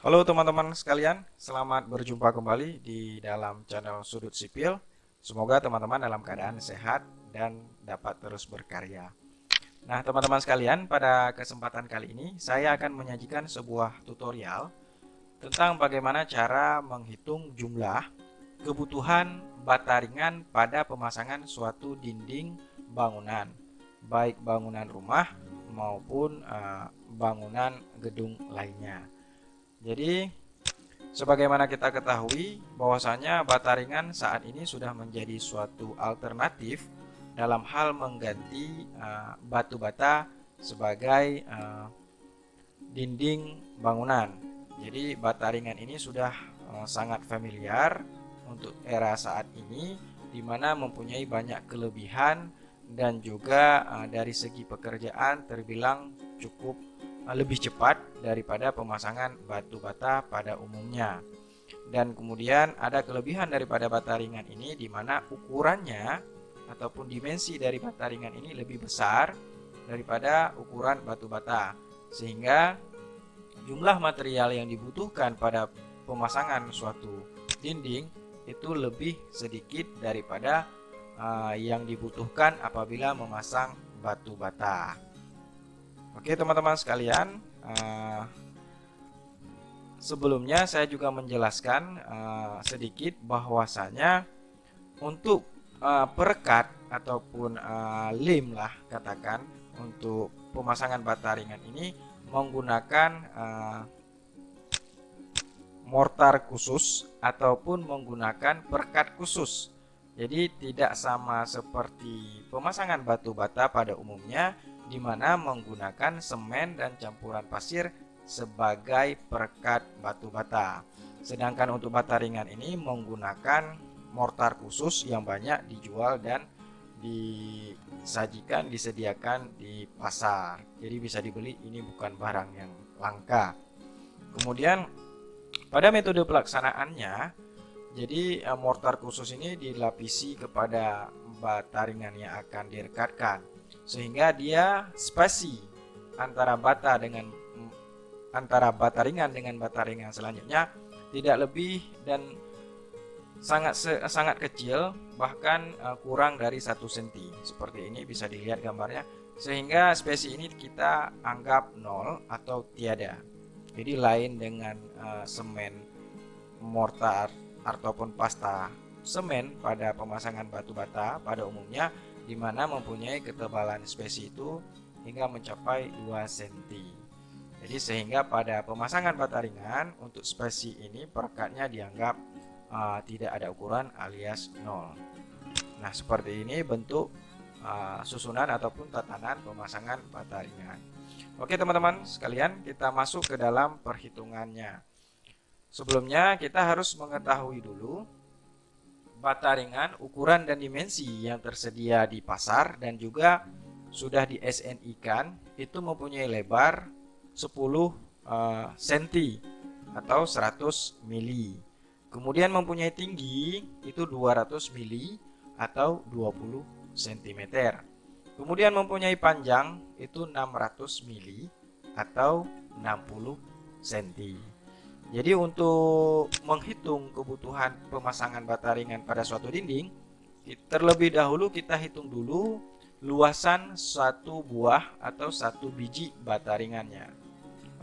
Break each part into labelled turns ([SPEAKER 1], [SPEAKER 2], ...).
[SPEAKER 1] Halo teman-teman sekalian, selamat berjumpa kembali di dalam channel Sudut Sipil. Semoga teman-teman dalam keadaan sehat dan dapat terus berkarya. Nah, teman-teman sekalian, pada kesempatan kali ini saya akan menyajikan sebuah tutorial tentang bagaimana cara menghitung jumlah kebutuhan bata ringan pada pemasangan suatu dinding bangunan, baik bangunan rumah maupun bangunan gedung lainnya. Jadi, sebagaimana kita ketahui bahwasanya bata ringan saat ini sudah menjadi suatu alternatif dalam hal mengganti batu bata sebagai dinding bangunan. Jadi bata ringan ini sudah sangat familiar untuk era saat ini, di mana mempunyai banyak kelebihan dan juga dari segi pekerjaan terbilang cukup lebih cepat daripada pemasangan batu bata pada umumnya. Dan kemudian ada kelebihan daripada bata ringan ini, di mana ukurannya ataupun dimensi dari bata ringan ini lebih besar daripada ukuran batu bata, sehingga jumlah material yang dibutuhkan pada pemasangan suatu dinding itu lebih sedikit daripada yang dibutuhkan apabila memasang batu bata. Oke teman-teman sekalian, sebelumnya saya juga menjelaskan sedikit bahwasanya untuk perekat ataupun lem lah katakan, untuk pemasangan bata ringan ini menggunakan mortar khusus ataupun menggunakan perekat khusus. Jadi tidak sama seperti pemasangan batu bata pada umumnya, di mana menggunakan semen dan campuran pasir sebagai perekat batu bata. Sedangkan untuk bata ringan ini menggunakan mortar khusus yang banyak dijual dan disediakan di pasar. Jadi bisa dibeli, ini bukan barang yang langka. Kemudian pada metode pelaksanaannya, jadi mortar khusus ini dilapisi kepada bata ringan yang akan direkatkan, sehingga dia spasi antara bata ringan dengan bata ringan selanjutnya tidak lebih dan sangat kecil, bahkan kurang dari 1 cm. Seperti ini bisa dilihat gambarnya, sehingga spesi ini kita anggap nol atau tiada. Jadi lain dengan semen mortar ataupun pasta semen pada pemasangan batu bata pada umumnya, di mana mempunyai ketebalan spesi itu hingga mencapai 2 cm. Jadi sehingga pada pemasangan bata ringan untuk spesi ini perekatnya dianggap tidak ada ukuran alias nol. Nah, seperti ini bentuk susunan ataupun tatanan pemasangan bata ringan. Oke teman-teman sekalian, kita masuk ke dalam perhitungannya. Sebelumnya kita harus mengetahui dulu bata ringan, ukuran dan dimensi yang tersedia di pasar dan juga sudah di SNI-kan itu mempunyai lebar 10 cm atau 100 mili. Kemudian mempunyai tinggi itu 200 mili atau 20 cm. Kemudian mempunyai panjang itu 600 mili atau 60 cm. Jadi untuk menghitung kebutuhan pemasangan bata ringan pada suatu dinding, terlebih dahulu kita hitung dulu luasan satu buah atau satu biji bata ringannya.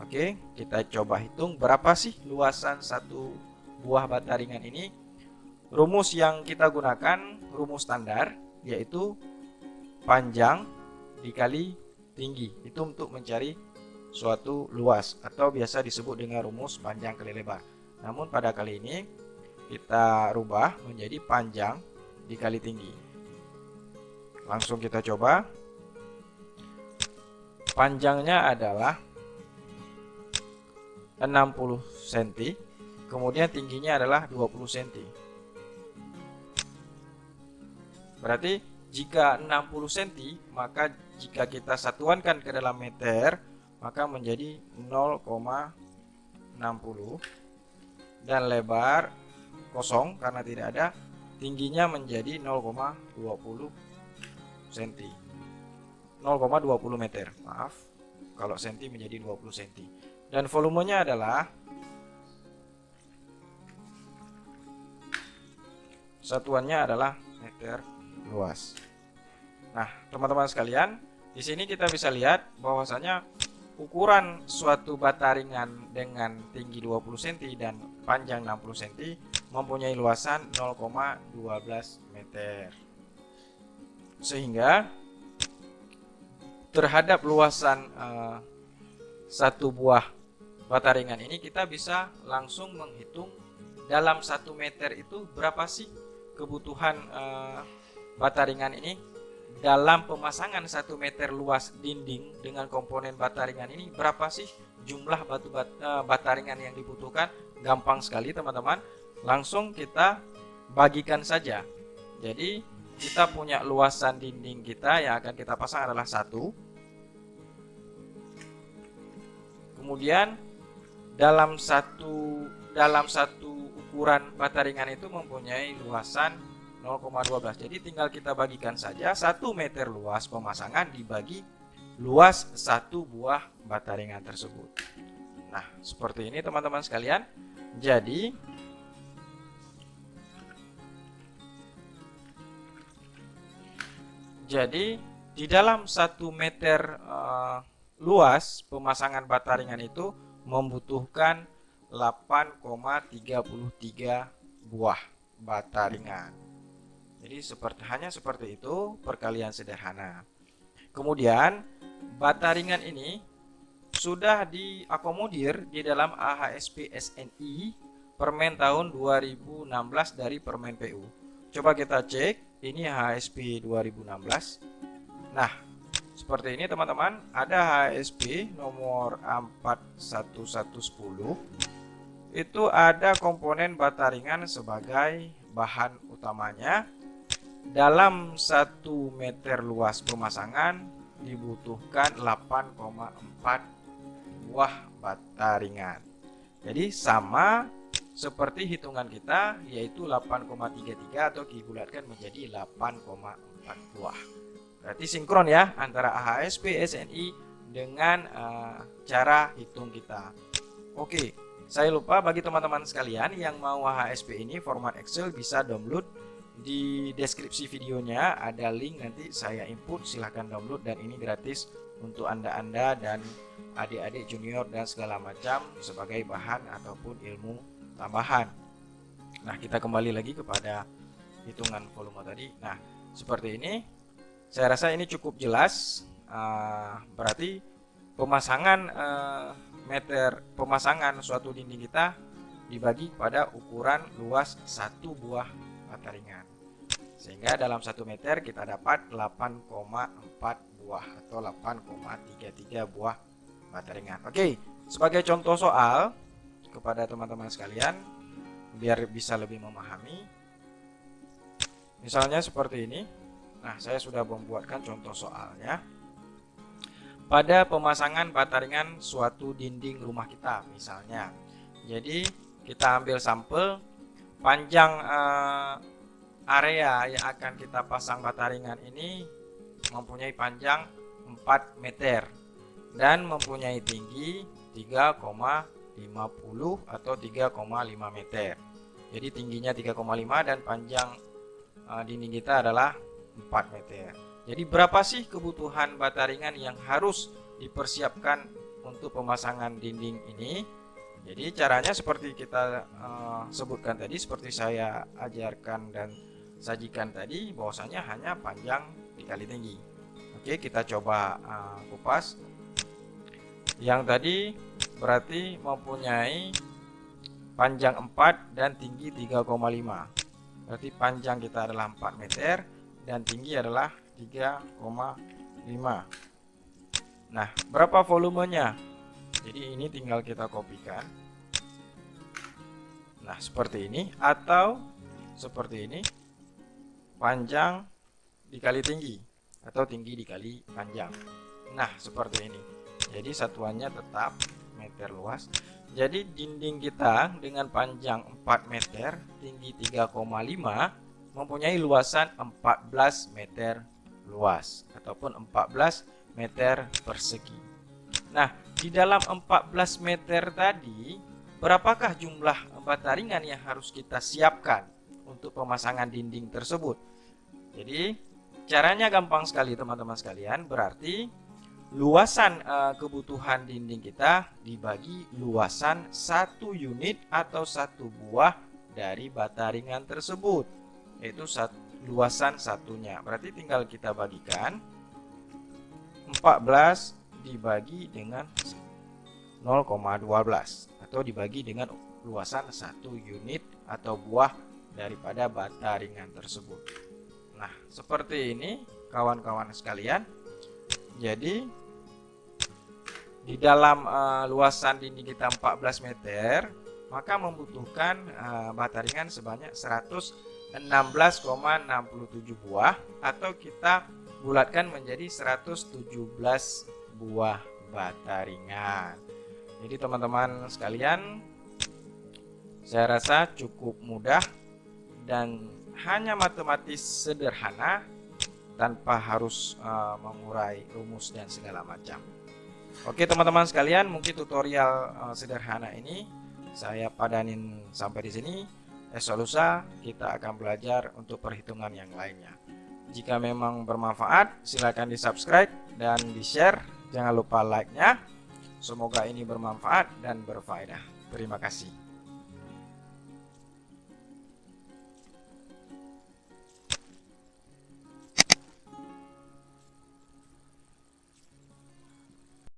[SPEAKER 1] Oke, kita coba hitung berapa sih luasan satu buah bata ringan ini. Rumus yang kita gunakan, rumus standar, yaitu panjang dikali tinggi. Itu untuk mencari suatu luas atau biasa disebut dengan rumus panjang kali lebar. Namun pada kali ini kita rubah menjadi panjang dikali tinggi. Langsung kita coba. Panjangnya adalah 60 cm, kemudian tingginya adalah 20 cm. Berarti jika 60 cm, maka jika kita satuankan ke dalam meter, maka menjadi 0,60, dan lebar kosong karena tidak ada, tingginya menjadi 0,20 cm. 0,20 meter, maaf, kalau cm menjadi 20 cm. Dan volumenya adalah satuannya adalah meter luas. Nah, teman-teman sekalian, di sini kita bisa lihat bahwasanya ukuran suatu bata ringan dengan tinggi 20 cm dan panjang 60 cm mempunyai luasan 0,12 meter. Sehingga terhadap luasan satu buah bata ringan ini kita bisa langsung menghitung dalam 1 meter itu berapa sih kebutuhan bata ringan ini. Dalam pemasangan 1 meter luas dinding dengan komponen bata ringan ini, berapa sih jumlah bata ringan yang dibutuhkan? Gampang sekali teman-teman, langsung kita bagikan saja. Jadi kita punya luasan dinding kita yang akan kita pasang adalah 1. Kemudian dalam satu ukuran bata ringan itu mempunyai luasan 0,12. Jadi tinggal kita bagikan saja 1 meter luas pemasangan dibagi luas 1 buah bata ringan tersebut. Nah, seperti ini teman-teman sekalian. Jadi di dalam 1 meter luas pemasangan bata ringan itu membutuhkan 8,33 buah bata ringan. Jadi hanya seperti itu, perkalian sederhana. Kemudian bata ringan ini sudah diakomodir di dalam AHSP SNI Permen tahun 2016 dari Permen PU. Coba kita cek, ini AHSP 2016. Nah, seperti ini teman-teman, ada AHSP nomor 41110. Itu ada komponen bata ringan sebagai bahan utamanya. Dalam 1 meter luas pemasangan dibutuhkan 8,4 buah bata ringan. Jadi sama seperti hitungan kita, yaitu 8,33 atau dibulatkan menjadi 8,4 buah. Berarti sinkron ya antara AHSP SNI dengan cara hitung kita. Oke, saya lupa, bagi teman-teman sekalian yang mau AHSP ini format Excel bisa download. Di deskripsi videonya ada link, nanti saya input, silahkan download, dan ini gratis untuk anda dan adik-adik junior dan segala macam sebagai bahan ataupun ilmu tambahan. Nah, kita kembali lagi kepada hitungan volume tadi. Nah, seperti ini, saya rasa ini cukup jelas. Berarti pemasangan suatu dinding kita dibagi pada ukuran luas 1 buah bata ringan, sehingga dalam 1 meter kita dapat 8,4 buah atau 8,33 buah bata ringan. Oke, sebagai contoh soal kepada teman-teman sekalian biar bisa lebih memahami, misalnya seperti ini. Nah, saya sudah membuatkan contoh soalnya. Pada pemasangan bata ringan suatu dinding rumah kita misalnya, jadi kita ambil sampel panjang area yang akan kita pasang bata ringan ini mempunyai panjang 4 meter dan mempunyai tinggi 3,50 atau 3,5 meter. Jadi tingginya 3,5 dan panjang dinding kita adalah 4 meter. Jadi berapa sih kebutuhan bata ringan yang harus dipersiapkan untuk pemasangan dinding ini? Jadi caranya seperti kita sebutkan tadi, seperti saya ajarkan dan sajikan tadi, bahwasanya hanya panjang dikali tinggi. Oke, kita coba kupas. Yang tadi berarti mempunyai panjang 4 dan tinggi 3,5. Berarti panjang kita adalah 4 meter dan tinggi adalah 3,5. Nah, berapa volumenya? Jadi ini tinggal kita kopikan. Nah, seperti ini atau seperti ini, panjang dikali tinggi atau tinggi dikali panjang. Nah, seperti ini. Jadi satuannya tetap meter luas. Jadi dinding kita dengan panjang 4 meter, tinggi 3,5 mempunyai luasan 14 meter luas ataupun 14 meter persegi. Nah, di dalam 14 meter tadi, berapakah jumlah bata ringan yang harus kita siapkan untuk pemasangan dinding tersebut. Jadi caranya gampang sekali teman-teman sekalian, berarti luasan kebutuhan dinding kita dibagi luasan satu unit atau satu buah dari bata ringan tersebut, yaitu luasan satunya. Berarti tinggal kita bagikan 14 dibagi dengan 0,12 atau dibagi dengan luasan satu unit atau buah daripada bata ringan tersebut. Nah, seperti ini kawan-kawan sekalian. Jadi di dalam luasan dinding kita 14 meter, maka membutuhkan bata ringan sebanyak 116,67 buah, atau kita bulatkan menjadi 117 buah bata ringan. Jadi teman-teman sekalian, saya rasa cukup mudah dan hanya matematis sederhana tanpa harus mengurai rumus dan segala macam. Oke teman-teman sekalian, mungkin tutorial sederhana ini saya padanin sampai di sini. Esok lusa kita akan belajar untuk perhitungan yang lainnya. Jika memang bermanfaat, silakan di-subscribe dan di-share. Jangan lupa like-nya. Semoga ini bermanfaat dan berfaedah. Terima kasih.